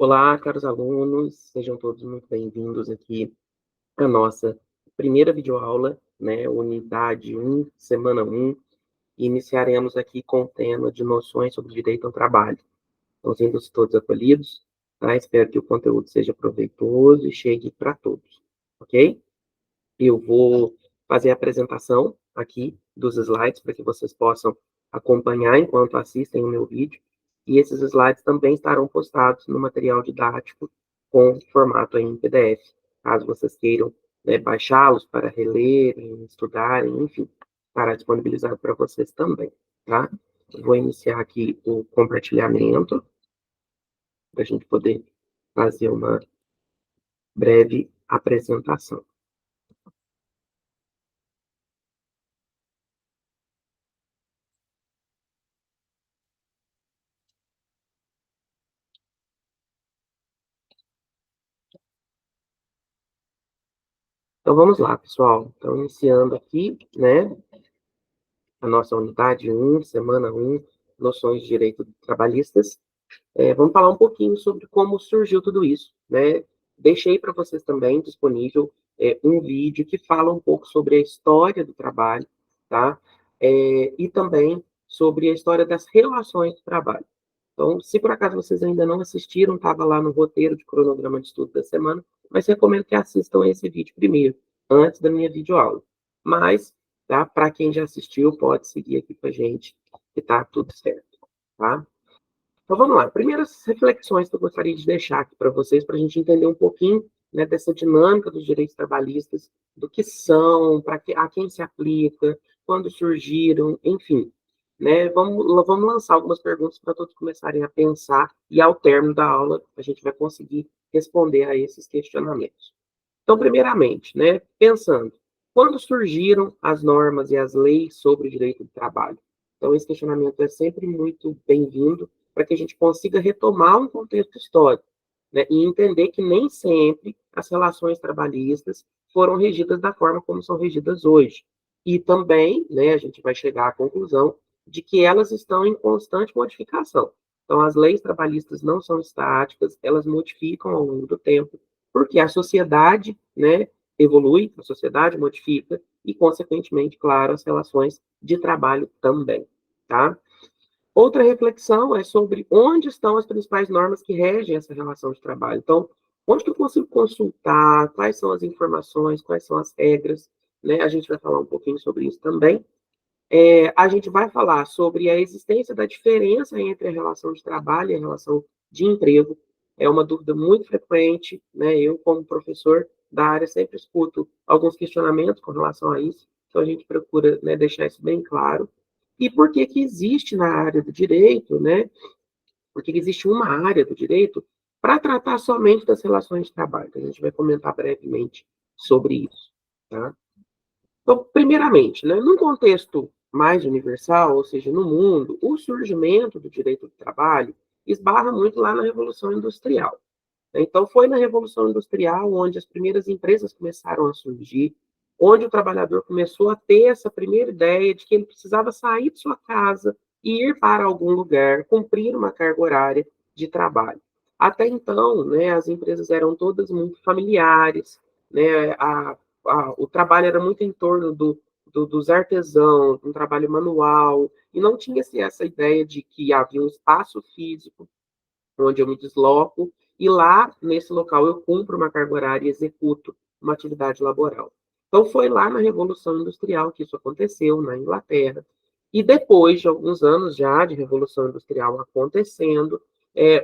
Olá, caros alunos, sejam todos muito bem-vindos aqui à nossa primeira videoaula, né, unidade 1, semana 1, e iniciaremos aqui com o tema de noções sobre direito ao trabalho. Então, sendo todos acolhidos, tá? Espero que o conteúdo seja proveitoso e chegue para todos, ok? Eu vou fazer a apresentação aqui dos slides para que vocês possam acompanhar enquanto assistem o meu vídeo. E esses slides também estarão postados no material didático com formato em PDF, caso vocês queiram, né, baixá-los para relerem, estudarem, enfim, estará disponibilizado para vocês também, tá? Eu vou iniciar aqui o compartilhamento para a gente poder fazer uma breve apresentação. Então vamos lá, pessoal. Então, iniciando aqui, né, a nossa unidade 1, semana 1, noções de direito trabalhistas. Vamos falar um pouquinho sobre como surgiu tudo isso, né? Deixei para vocês também disponível um vídeo que fala um pouco sobre a história do trabalho, tá? E também sobre a história das relações de trabalho. Então, se por acaso vocês ainda não assistiram, estava lá no roteiro de cronograma de estudo da semana, mas recomendo que assistam esse vídeo primeiro, antes da minha videoaula. Mas, tá, para quem já assistiu, pode seguir aqui com a gente, que está tudo certo, tá? Então vamos lá. Primeiras reflexões que eu gostaria de deixar aqui para vocês, para a gente entender um pouquinho, né, dessa dinâmica dos direitos trabalhistas, do que são, a quem se aplica, quando surgiram, enfim. Né, vamos lançar algumas perguntas para todos começarem a pensar e ao término da aula a gente vai conseguir responder a esses questionamentos. Então, primeiramente, né, pensando, quando surgiram as normas e as leis sobre o direito do trabalho? Então, esse questionamento é sempre muito bem-vindo para que a gente consiga retomar um contexto histórico, né, e entender que nem sempre as relações trabalhistas foram regidas da forma como são regidas hoje. E também, né, a gente vai chegar à conclusão de que elas estão em constante modificação. Então, as leis trabalhistas não são estáticas, elas modificam ao longo do tempo, porque a sociedade, né, evolui, a sociedade modifica e, consequentemente, claro, as relações de trabalho também, tá? Outra reflexão é sobre onde estão as principais normas que regem essa relação de trabalho. Então, onde que eu consigo consultar, quais são as informações, quais são as regras, né? A gente vai falar um pouquinho sobre isso também. A gente vai falar sobre a existência da diferença entre a relação de trabalho e a relação de emprego. É uma dúvida muito frequente, né? Eu, como professor da área, sempre escuto alguns questionamentos com relação a isso, então a gente procura, né, deixar isso bem claro. E por que que existe na área do direito, né? Por que que existe uma área do direito para tratar somente das relações de trabalho? A gente vai comentar brevemente sobre isso, tá? Então, primeiramente, né, num contexto mais universal, ou seja, no mundo, o surgimento do direito do trabalho esbarra muito lá na Revolução Industrial. Então, foi na Revolução Industrial onde as primeiras empresas começaram a surgir, onde o trabalhador começou a ter essa primeira ideia de que ele precisava sair de sua casa e ir para algum lugar, cumprir uma carga horária de trabalho. Até então, né, as empresas eram todas muito familiares, né, o trabalho era muito em torno dos artesãos, um trabalho manual, e não tinha-se essa ideia de que havia um espaço físico onde eu me desloco, e lá, nesse local, eu cumpro uma carga horária e executo uma atividade laboral. Então, foi lá na Revolução Industrial que isso aconteceu, na Inglaterra. E depois de alguns anos já de Revolução Industrial acontecendo,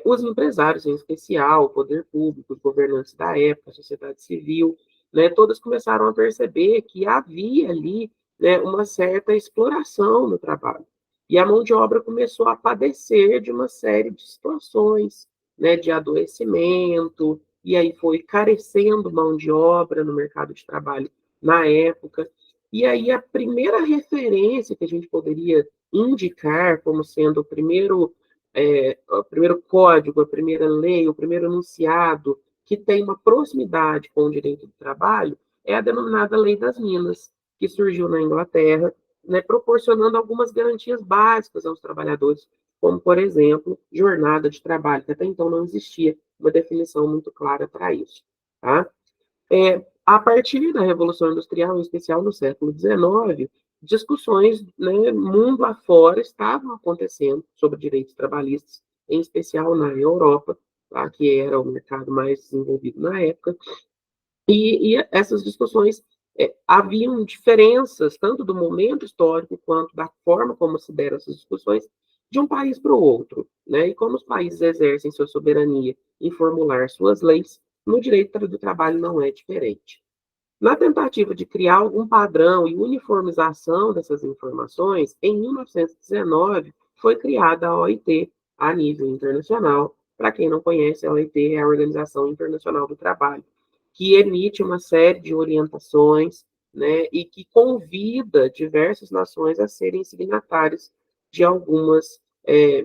os empresários, em especial, o poder público, os governantes da época, a sociedade civil, né, todos começaram a perceber que havia ali, né, uma certa exploração no trabalho. E a mão de obra começou a padecer de uma série de situações, né, de adoecimento, e aí foi carecendo mão de obra no mercado de trabalho na época. E aí a primeira referência que a gente poderia indicar como sendo o primeiro código, a primeira lei, o primeiro enunciado que tem uma proximidade com o direito do trabalho é a denominada Lei das Minas, que surgiu na Inglaterra, né, proporcionando algumas garantias básicas aos trabalhadores, como, por exemplo, jornada de trabalho, que até então não existia uma definição muito clara para isso. Tá? A partir da Revolução Industrial, em especial no século XIX, discussões, né, mundo afora estavam acontecendo sobre direitos trabalhistas, em especial na Europa, tá, que era o mercado mais desenvolvido na época, e essas discussões haviam diferenças, tanto do momento histórico quanto da forma como se deram essas discussões, de um país para o outro. Né? E como os países exercem sua soberania em formular suas leis, no direito do trabalho não é diferente. Na tentativa de criar algum padrão e uniformização dessas informações, em 1919 foi criada a OIT a nível internacional. Para quem não conhece, a OIT é a Organização Internacional do Trabalho, que emite uma série de orientações, né, e que convida diversas nações a serem signatárias de algumas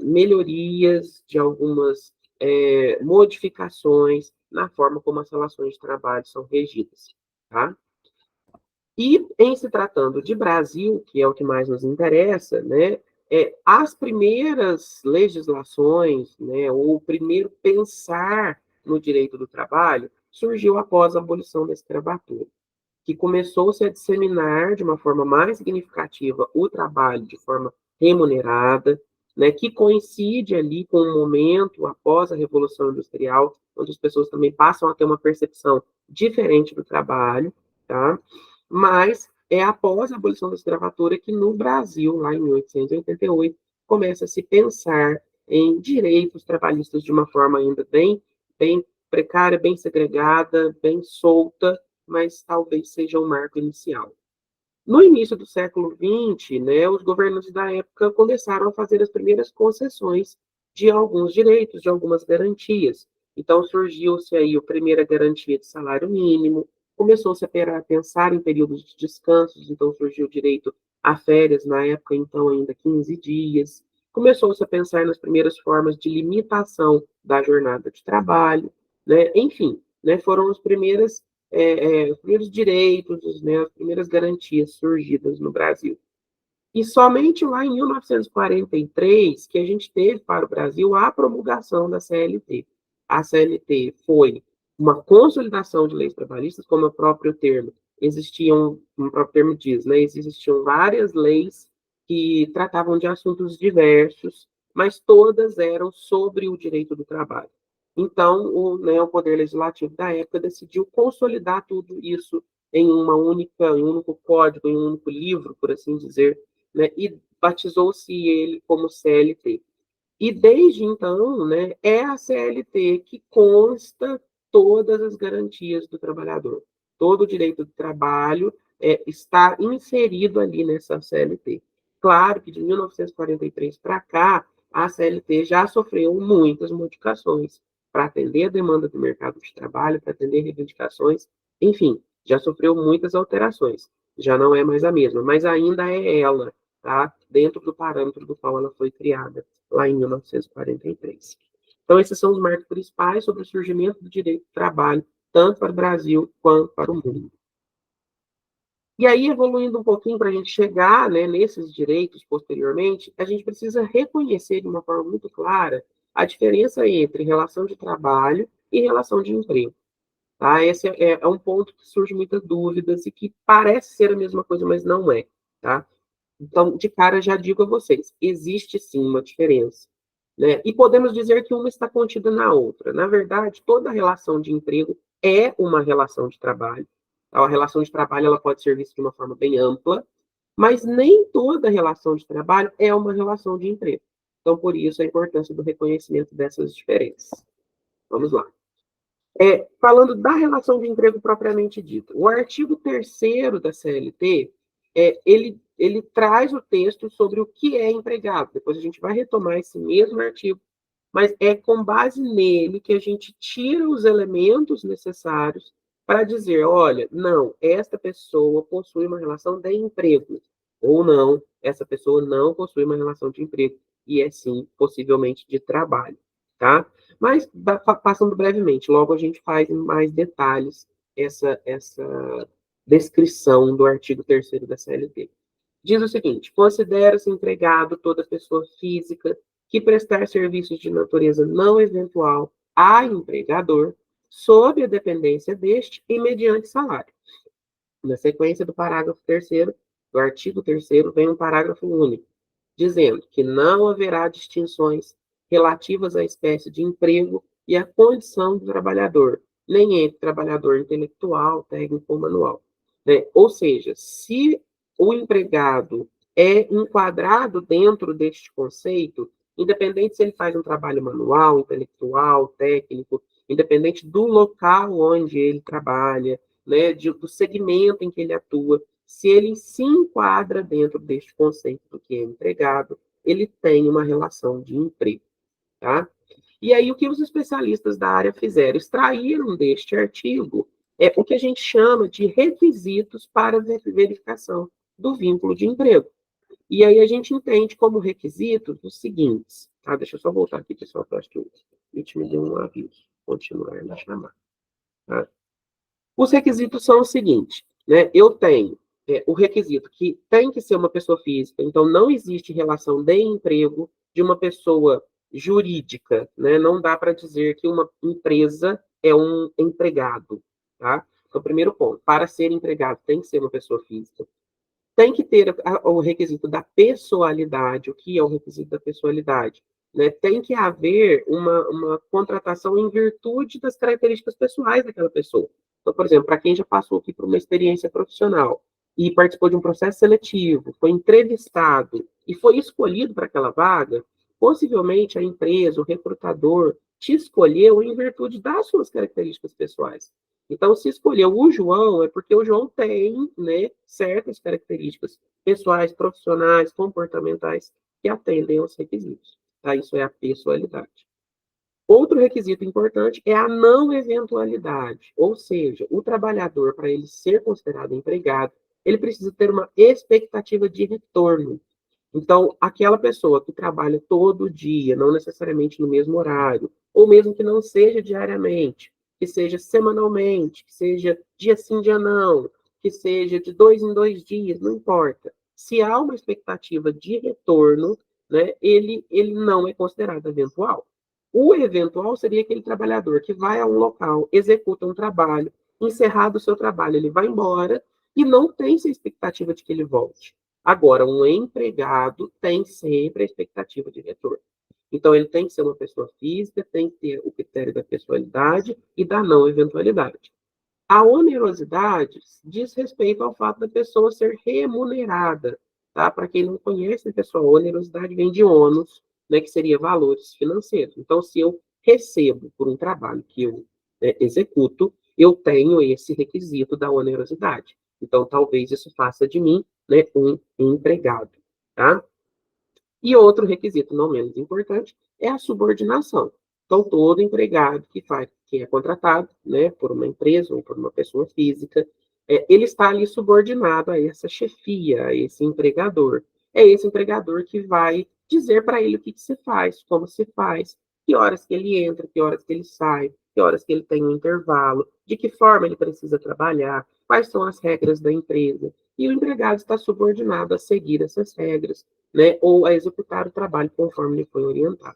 melhorias, de algumas modificações na forma como as relações de trabalho são regidas. Tá? E em se tratando de Brasil, que é o que mais nos interessa, né, as primeiras legislações, né, ou o primeiro pensar no direito do trabalho, surgiu após a abolição da escravatura, que começou-se a disseminar de uma forma mais significativa o trabalho de forma remunerada, né, que coincide ali com o momento após a Revolução Industrial, onde as pessoas também passam a ter uma percepção diferente do trabalho, tá? Mas é após a abolição da escravatura que no Brasil, lá em 1888, começa a se pensar em direitos trabalhistas de uma forma ainda bem precária, bem segregada, bem solta, mas talvez seja um marco inicial. No início do século XX, né, os governantes da época começaram a fazer as primeiras concessões de alguns direitos, de algumas garantias. Então, surgiu-se aí a primeira garantia de salário mínimo, começou-se a pensar em períodos de descansos, então surgiu o direito a férias, na época, então, ainda 15 dias. Começou-se a pensar nas primeiras formas de limitação da jornada de trabalho, né? Enfim, né, foram as os primeiros direitos, né, as primeiras garantias surgidas no Brasil. E somente lá em 1943 que a gente teve para o Brasil a promulgação da CLT. A CLT foi uma consolidação de leis trabalhistas, como o próprio termo como o próprio termo diz, né, existiam várias leis que tratavam de assuntos diversos, mas todas eram sobre o direito do trabalho. Então, o Poder Legislativo da época decidiu consolidar tudo isso em em um único código, em um único livro, por assim dizer, né, e batizou-se ele como CLT. E desde então, né, é a CLT que consta todas as garantias do trabalhador. Todo o direito do trabalho está inserido ali nessa CLT. Claro que de 1943 para cá, a CLT já sofreu muitas modificações para atender a demanda do mercado de trabalho, para atender reivindicações, enfim, já sofreu muitas alterações. Já não é mais a mesma, mas ainda é ela, tá? Dentro do parâmetro do qual ela foi criada lá em 1943. Então, esses são os marcos principais sobre o surgimento do direito do trabalho, tanto para o Brasil quanto para o mundo. E aí, evoluindo um pouquinho para a gente chegar, né, nesses direitos posteriormente, a gente precisa reconhecer de uma forma muito clara a diferença entre relação de trabalho e relação de emprego. Tá? Esse é um ponto que surge muitas dúvidas e que parece ser a mesma coisa, mas não é. Tá? Então, de cara, já digo a vocês, existe sim uma diferença. Né? E podemos dizer que uma está contida na outra. Na verdade, toda relação de emprego é uma relação de trabalho. A relação de trabalho ela pode ser vista de uma forma bem ampla, mas nem toda relação de trabalho é uma relação de emprego. Então, por isso, a importância do reconhecimento dessas diferenças. Vamos lá. Falando da relação de emprego propriamente dita, o artigo 3º da CLT, ele traz o texto sobre o que é empregado. Depois a gente vai retomar esse mesmo artigo, mas é com base nele que a gente tira os elementos necessários para dizer, olha, não, esta pessoa possui uma relação de emprego, ou não, essa pessoa não possui uma relação de emprego, e é sim, possivelmente, de trabalho, tá? Mas, passando brevemente, logo a gente faz em mais detalhes essa descrição do artigo 3º da CLT. Diz o seguinte: considera-se empregado toda pessoa física que prestar serviços de natureza não eventual a empregador, sob a dependência deste e mediante salário. Na sequência do parágrafo 3º, do artigo 3º, vem um parágrafo único, dizendo que não haverá distinções relativas à espécie de emprego e à condição do trabalhador, nem entre trabalhador intelectual, técnico ou manual. Né? Ou seja, se o empregado é enquadrado dentro deste conceito, independente se ele faz um trabalho manual, intelectual, técnico, independente do local onde ele trabalha, né, do segmento em que ele atua, se ele se enquadra dentro deste conceito do que é empregado, ele tem uma relação de emprego, tá? E aí, o que os especialistas da área fizeram? Extraíram deste artigo o que a gente chama de requisitos para verificação do vínculo de emprego. E aí a gente entende como requisitos os seguintes, tá? Deixa eu só voltar aqui, pessoal, que eu acho que o Meet me deu um aviso. Continuar na chamada, tá? Os requisitos são os seguintes, né? Eu tenho o requisito que tem que ser uma pessoa física, então não existe relação de emprego de uma pessoa jurídica, né? Não dá para dizer que uma empresa é um empregado, tá? Então, primeiro ponto, para ser empregado tem que ser uma pessoa física. Tem que ter o requisito da pessoalidade. O que é o requisito da pessoalidade? Né? Tem que haver uma contratação em virtude das características pessoais daquela pessoa. Então, por exemplo, para quem já passou aqui por uma experiência profissional e participou de um processo seletivo, foi entrevistado e foi escolhido para aquela vaga, possivelmente a empresa, o recrutador, te escolheu em virtude das suas características pessoais. Então, se escolheu o João, é porque o João tem, né, certas características pessoais, profissionais, comportamentais que atendem aos requisitos. Tá? Isso é a pessoalidade. Outro requisito importante é a não eventualidade, ou seja, o trabalhador, para ele ser considerado empregado, ele precisa ter uma expectativa de retorno. Então, aquela pessoa que trabalha todo dia, não necessariamente no mesmo horário, ou mesmo que não seja diariamente, que seja semanalmente, que seja dia sim, dia não, que seja de 2 em 2 dias, não importa. Se há uma expectativa de retorno, né, ele não é considerado eventual. O eventual seria aquele trabalhador que vai a um local, executa um trabalho, encerrado o seu trabalho, ele vai embora e não tem essa expectativa de que ele volte. Agora, um empregado tem sempre a expectativa de retorno. Então, ele tem que ser uma pessoa física, tem que ter o critério da pessoalidade e da não eventualidade. A onerosidade diz respeito ao fato da pessoa ser remunerada, tá? Para quem não conhece, pessoal, onerosidade vem de ônus, né, que seria valores financeiros. Então, se eu recebo por um trabalho que eu executo, eu tenho esse requisito da onerosidade. Então, talvez isso faça de mim, né, um empregado, tá? E outro requisito, não menos importante, é a subordinação. Então, todo empregado que é contratado, né, por uma empresa ou por uma pessoa física, ele está ali subordinado a essa chefia, a esse empregador. É esse empregador que vai dizer para ele o que se faz, como se faz, que horas que ele entra, que horas que ele sai, que horas que ele tem um intervalo, de que forma ele precisa trabalhar, quais são as regras da empresa. E o empregado está subordinado a seguir essas regras, né, ou a executar o trabalho conforme lhe foi orientado.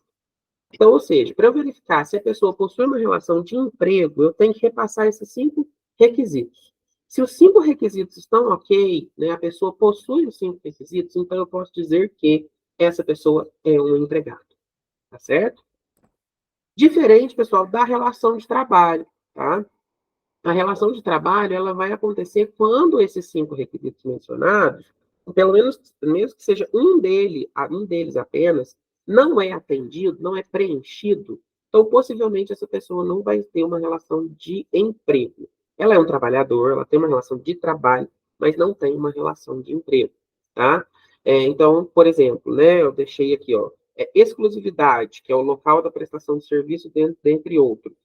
Então, ou seja, para eu verificar se a pessoa possui uma relação de emprego, eu tenho que repassar esses 5 requisitos. Se os 5 requisitos estão ok, né, a pessoa possui os 5 requisitos, então eu posso dizer que essa pessoa é um empregado, tá certo? Diferente, pessoal, da relação de trabalho, tá? A relação de trabalho ela vai acontecer quando esses 5 requisitos mencionados, pelo menos mesmo que seja um deles apenas, não é atendido, não é preenchido, então possivelmente essa pessoa não vai ter uma relação de emprego. Ela é um trabalhador, ela tem uma relação de trabalho, mas não tem uma relação de emprego, tá? Então, por exemplo, né, eu deixei aqui, ó, exclusividade, que é o local da prestação de serviço, dentre outros,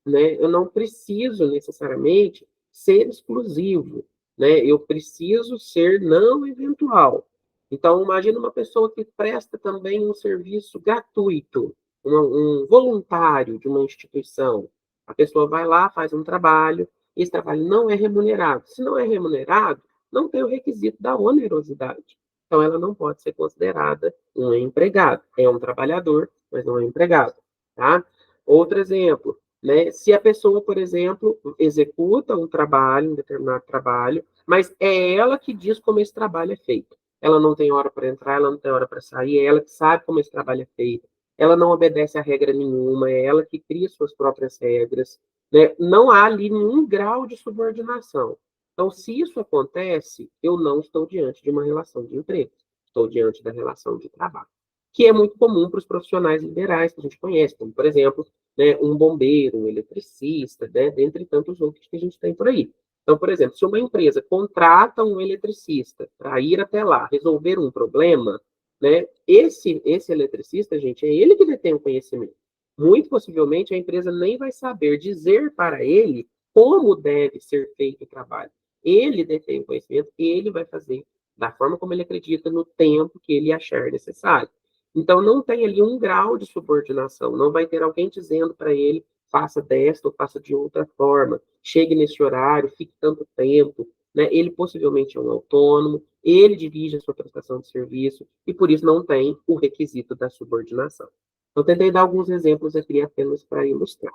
né? Eu não preciso necessariamente ser exclusivo, né? Eu preciso ser não eventual. Então, imagina uma pessoa que presta também um serviço gratuito, um voluntário de uma instituição. A pessoa vai lá, faz um trabalho, e esse trabalho não é remunerado. Se não é remunerado, não tem o requisito da onerosidade. Então, ela não pode ser considerada um empregado. É um trabalhador, mas não é um empregado, tá? Outro exemplo, né? Se a pessoa, por exemplo, executa um trabalho, um determinado trabalho, mas é ela que diz como esse trabalho é feito. Ela não tem hora para entrar, ela não tem hora para sair, é ela que sabe como esse trabalho é feito. Ela não obedece a regra nenhuma, é ela que cria suas próprias regras, né? Não há ali nenhum grau de subordinação. Então, se isso acontece, eu não estou diante de uma relação de emprego, estou diante da relação de trabalho, que é muito comum para os profissionais liberais que a gente conhece, como, por exemplo, né, um bombeiro, um eletricista, né, dentre tantos outros que a gente tem por aí. Então, por exemplo, se uma empresa contrata um eletricista para ir até lá resolver um problema, né, esse eletricista, gente, é ele que detém o conhecimento. Muito possivelmente a empresa nem vai saber dizer para ele como deve ser feito o trabalho. Ele detém o conhecimento, ele vai fazer da forma como ele acredita, no tempo que ele achar necessário. Então, não tem ali um grau de subordinação, não vai ter alguém dizendo para ele, faça desta ou faça de outra forma, chegue nesse horário, fique tanto tempo, né? Ele possivelmente é um autônomo, ele dirige a sua prestação de serviço e por isso não tem o requisito da subordinação. Eu tentei dar alguns exemplos aqui apenas para ilustrar,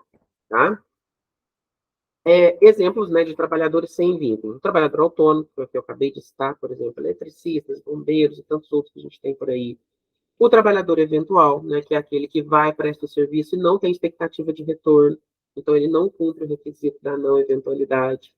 tá? Exemplos, né, de trabalhadores sem vínculo. O trabalhador autônomo, que eu acabei de citar, por exemplo, eletricistas, bombeiros e tantos outros que a gente tem por aí. O trabalhador eventual, né, que é aquele que vai, presta o serviço e não tem expectativa de retorno, então ele não cumpre o requisito da não eventualidade.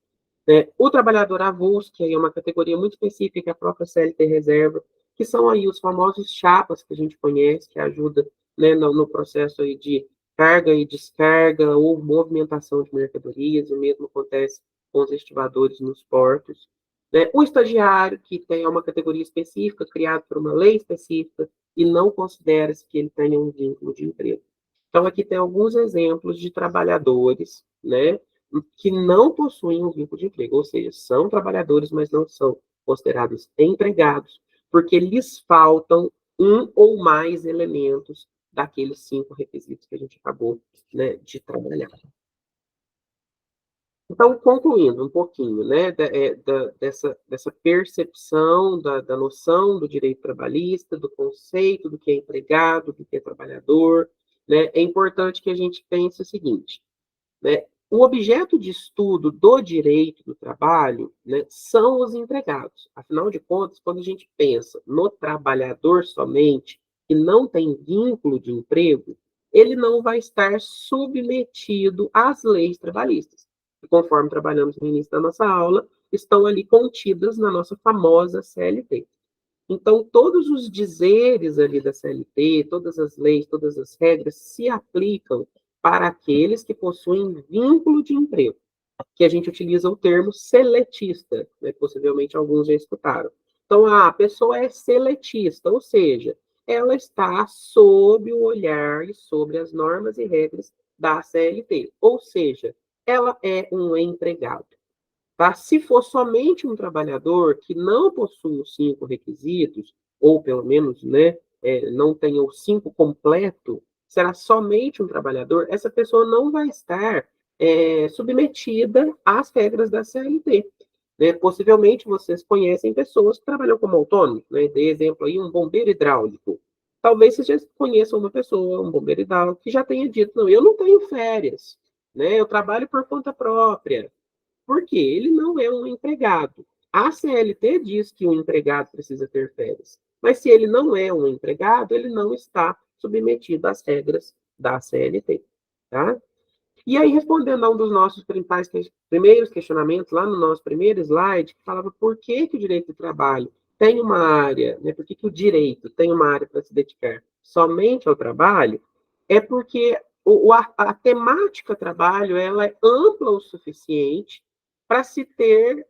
Né? O trabalhador avulso, que aí é uma categoria muito específica que a própria CLT reserva, que são aí os famosos chapas que a gente conhece, que ajuda, né, no processo aí de carga e descarga ou movimentação de mercadorias, o mesmo acontece com os estivadores nos portos. Né? O estagiário, que tem uma categoria específica, criado por uma lei específica, e não considera-se que ele tenha um vínculo de emprego. Então, aqui tem alguns exemplos de trabalhadores, né, que não possuem um vínculo de emprego, ou seja, são trabalhadores, mas não são considerados empregados, porque lhes faltam um ou mais elementos daqueles 5 requisitos que a gente acabou, né, de trabalhar. Então, concluindo um pouquinho, né, dessa percepção, da noção do direito trabalhista, do conceito do que é empregado, do que é trabalhador, né, é importante que a gente pense o seguinte, né, o objeto de estudo do direito do trabalho, né, são os empregados. Afinal de contas, quando a gente pensa no trabalhador somente, que não tem vínculo de emprego, ele não vai estar submetido às leis trabalhistas. E conforme trabalhamos no início da nossa aula, estão ali contidas na nossa famosa CLT. Então, todos os dizeres ali da CLT, todas as leis, todas as regras se aplicam para aqueles que possuem vínculo de emprego, que a gente utiliza o termo seletista, né, que possivelmente alguns já escutaram. Então, a pessoa é seletista, ou seja, ela está sob o olhar e sobre as normas e regras da CLT, ou seja, ela é um empregado. Tá? Se for somente um trabalhador que não possui os 5 requisitos, ou pelo menos, né, não tenha o 5 completo, será somente um trabalhador, essa pessoa não vai estar submetida às regras da CLT. Né? Possivelmente vocês conhecem pessoas que trabalham como autônomos, né? Dê exemplo aí, um bombeiro hidráulico. Talvez vocês já conheçam uma pessoa, um bombeiro hidráulico, que já tenha dito, não, eu não tenho férias, né? Eu trabalho por conta própria, porque ele não é um empregado. A CLT diz que o empregado precisa ter férias, mas se ele não é um empregado, ele não está submetido às regras da CLT. Tá? E aí, respondendo a um dos nossos primeiros questionamentos, lá no nosso primeiro slide, que falava por que, que o direito do trabalho tem uma área, né, por que, que o direito tem uma área para se dedicar somente ao trabalho, é porque a temática trabalho ela é ampla o suficiente para se ter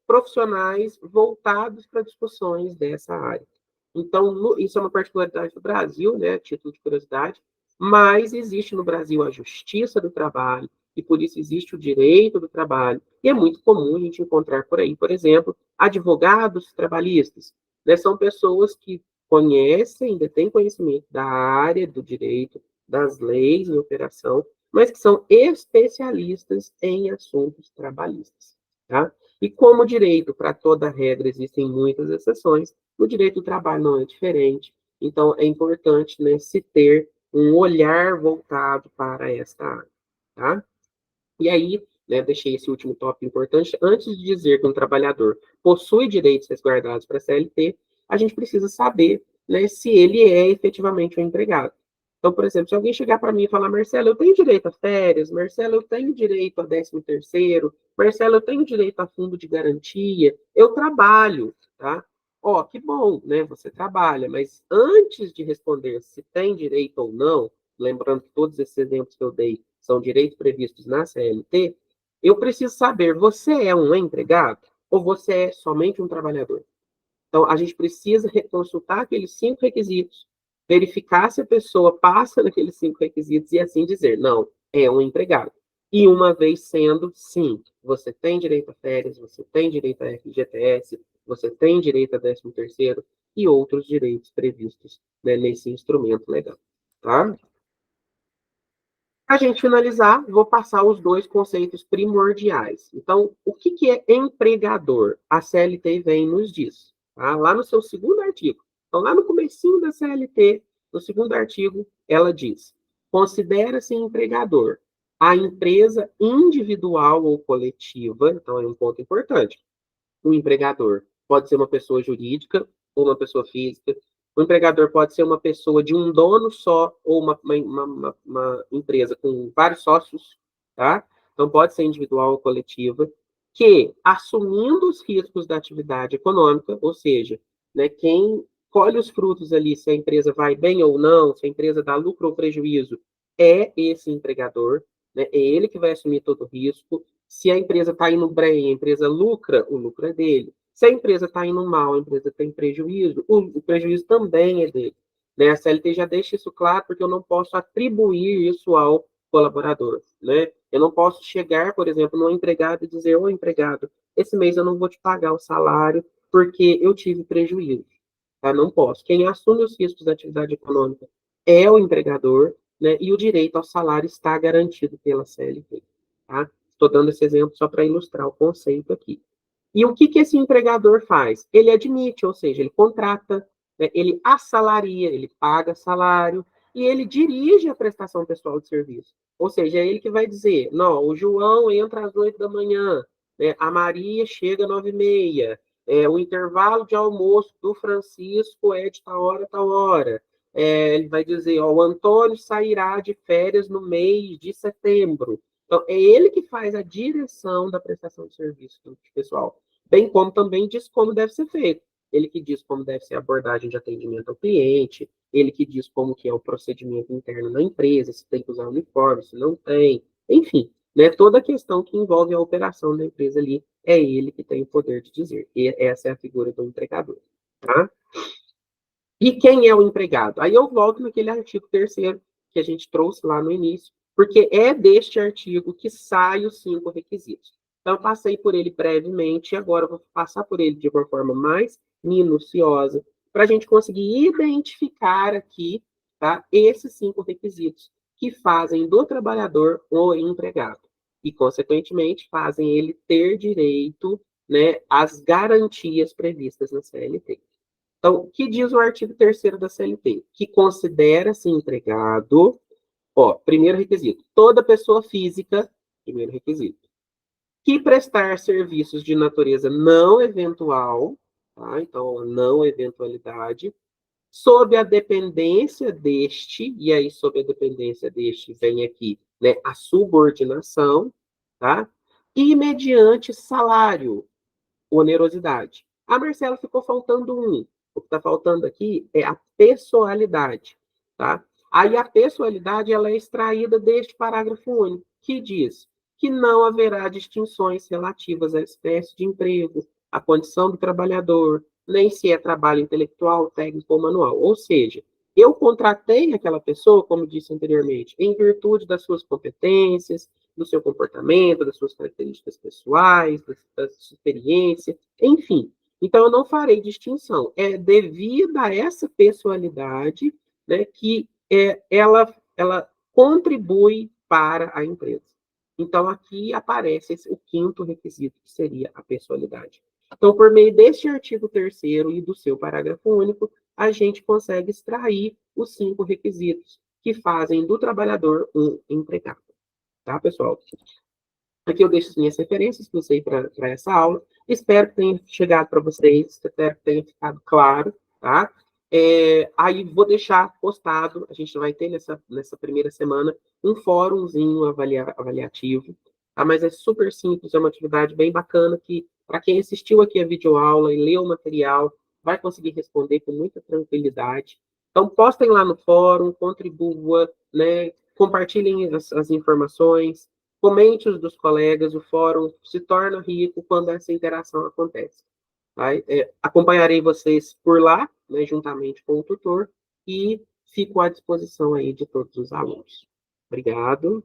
profissionais voltados para discussões dessa área. Então, isso é uma particularidade do Brasil, né, a título de curiosidade, mas existe no Brasil a justiça do trabalho, e por isso existe o direito do trabalho. E é muito comum a gente encontrar por aí, por exemplo, advogados trabalhistas. Né? São pessoas que conhecem, detêm conhecimento da área do direito, das leis em operação, mas que são especialistas em assuntos trabalhistas. Tá? E como direito, para toda regra, existem muitas exceções, no direito do trabalho não é diferente. Então, é importante, né, se ter um olhar voltado para esta área, tá? E aí, né, deixei esse último tópico importante. Antes de dizer que um trabalhador possui direitos resguardados para a CLT, a gente precisa saber, né, se ele é efetivamente um empregado. Então, por exemplo, se alguém chegar para mim e falar, Marcelo, eu tenho direito a férias, Marcelo, eu tenho direito a 13º, Marcelo, eu tenho direito a fundo de garantia, eu trabalho, tá? Ó, que bom, né? Você trabalha, mas antes de responder se tem direito ou não, lembrando que todos esses exemplos que eu dei são direitos previstos na CLT, eu preciso saber, você é um empregado ou você é somente um trabalhador? Então, a gente precisa consultar aqueles 5 requisitos, verificar se a pessoa passa naqueles 5 requisitos e assim dizer, não, é um empregado. E uma vez sendo, sim, você tem direito a férias, você tem direito a FGTS, você tem direito a 13º e outros direitos previstos, né, nesse instrumento legal. Tá? Para a gente finalizar, vou passar os 2 conceitos primordiais. Então, o que é empregador? A CLT vem e nos diz, tá? Lá no seu segundo artigo. Então, lá no comecinho da CLT, no segundo artigo, ela diz: considera-se empregador a empresa individual ou coletiva, então é um ponto importante, um empregador pode ser uma pessoa jurídica ou uma pessoa física. O empregador pode ser uma pessoa de um dono só ou uma empresa com vários sócios, tá? Então, pode ser individual ou coletiva, que, assumindo os riscos da atividade econômica, ou seja, né, quem colhe os frutos ali, se a empresa vai bem ou não, se a empresa dá lucro ou prejuízo, é esse empregador, né? É ele que vai assumir todo o risco. Se a empresa está indo bem, a empresa lucra, o lucro é dele. Se a empresa está indo mal, a empresa tem prejuízo, o prejuízo também é dele. Né? A CLT já deixa isso claro, porque eu não posso atribuir isso ao colaborador. Né? Eu não posso chegar, por exemplo, no empregado e dizer, ô empregado, esse mês eu não vou te pagar o salário porque eu tive prejuízo. Tá? Não posso. Quem assume os riscos da atividade econômica é o empregador, né? E o direito ao salário está garantido pela CLT. Tá? Estou dando esse exemplo só para ilustrar o conceito aqui. E o que, que esse empregador faz? Ele admite, ou seja, ele contrata, né, ele assalaria, ele paga salário e ele dirige a prestação pessoal de serviço. Ou seja, é ele que vai dizer, não, o João entra às 8 da manhã, né, a Maria chega às 9h30, o intervalo de almoço do Francisco é de tal hora. Ele vai dizer, ó, o Antônio sairá de férias no mês de setembro. Então, é ele que faz a direção da prestação de serviço do pessoal, bem como também diz como deve ser feito. Ele que diz como deve ser a abordagem de atendimento ao cliente, ele que diz como que é o procedimento interno na empresa, se tem que usar uniforme, se não tem, enfim, né, toda a questão que envolve a operação da empresa ali, é ele que tem o poder de dizer. E essa é a figura do empregador. Tá? E quem é o empregado? Aí eu volto naquele artigo 3º que a gente trouxe lá no início, porque é deste artigo que saem os 5 requisitos. Então, eu passei por ele brevemente, e agora eu vou passar por ele de uma forma mais minuciosa, para a gente conseguir identificar aqui, tá, esses 5 requisitos que fazem do trabalhador o empregado. E, consequentemente, fazem ele ter direito, né, às garantias previstas na CLT. Então, o que diz o artigo 3º da CLT? Que considera-se empregado, ó, primeiro requisito, toda pessoa física, primeiro requisito, que prestar serviços de natureza não eventual, tá? Então, não eventualidade, sob a dependência deste, e aí sob a dependência deste vem aqui, né, a subordinação, tá? E mediante salário, onerosidade. A Marcela ficou faltando um. O que está faltando aqui é a pessoalidade, tá? Aí a pessoalidade ela é extraída deste parágrafo único, que diz que não haverá distinções relativas à espécie de emprego, à condição do trabalhador, nem se é trabalho intelectual, técnico ou manual. Ou seja, eu contratei aquela pessoa, como disse anteriormente, em virtude das suas competências, do seu comportamento, das suas características pessoais, da sua experiência, enfim. Então, eu não farei distinção. É devido a essa pessoalidade, né, que ela contribui para a empresa. Então, aqui aparece o quinto requisito, que seria a pessoalidade. Então, por meio deste artigo 3º e do seu parágrafo único, a gente consegue extrair os 5 requisitos que fazem do trabalhador um empregado. Tá, pessoal? Aqui eu deixo as minhas referências que eu usei para essa aula. Espero que tenha chegado para vocês, espero que tenha ficado claro, tá? Aí vou deixar postado, a gente vai ter nessa primeira semana um fórumzinho avaliativo, tá? Mas é super simples, é uma atividade bem bacana que, para quem assistiu aqui a videoaula e leu o material, vai conseguir responder com muita tranquilidade. Então, postem lá no fórum, contribua, né? Compartilhem as informações, comente os dos colegas, o fórum se torna rico quando essa interação acontece. Tá? Acompanharei vocês por lá, né, juntamente com o tutor, e fico à disposição aí de todos os alunos. Obrigado.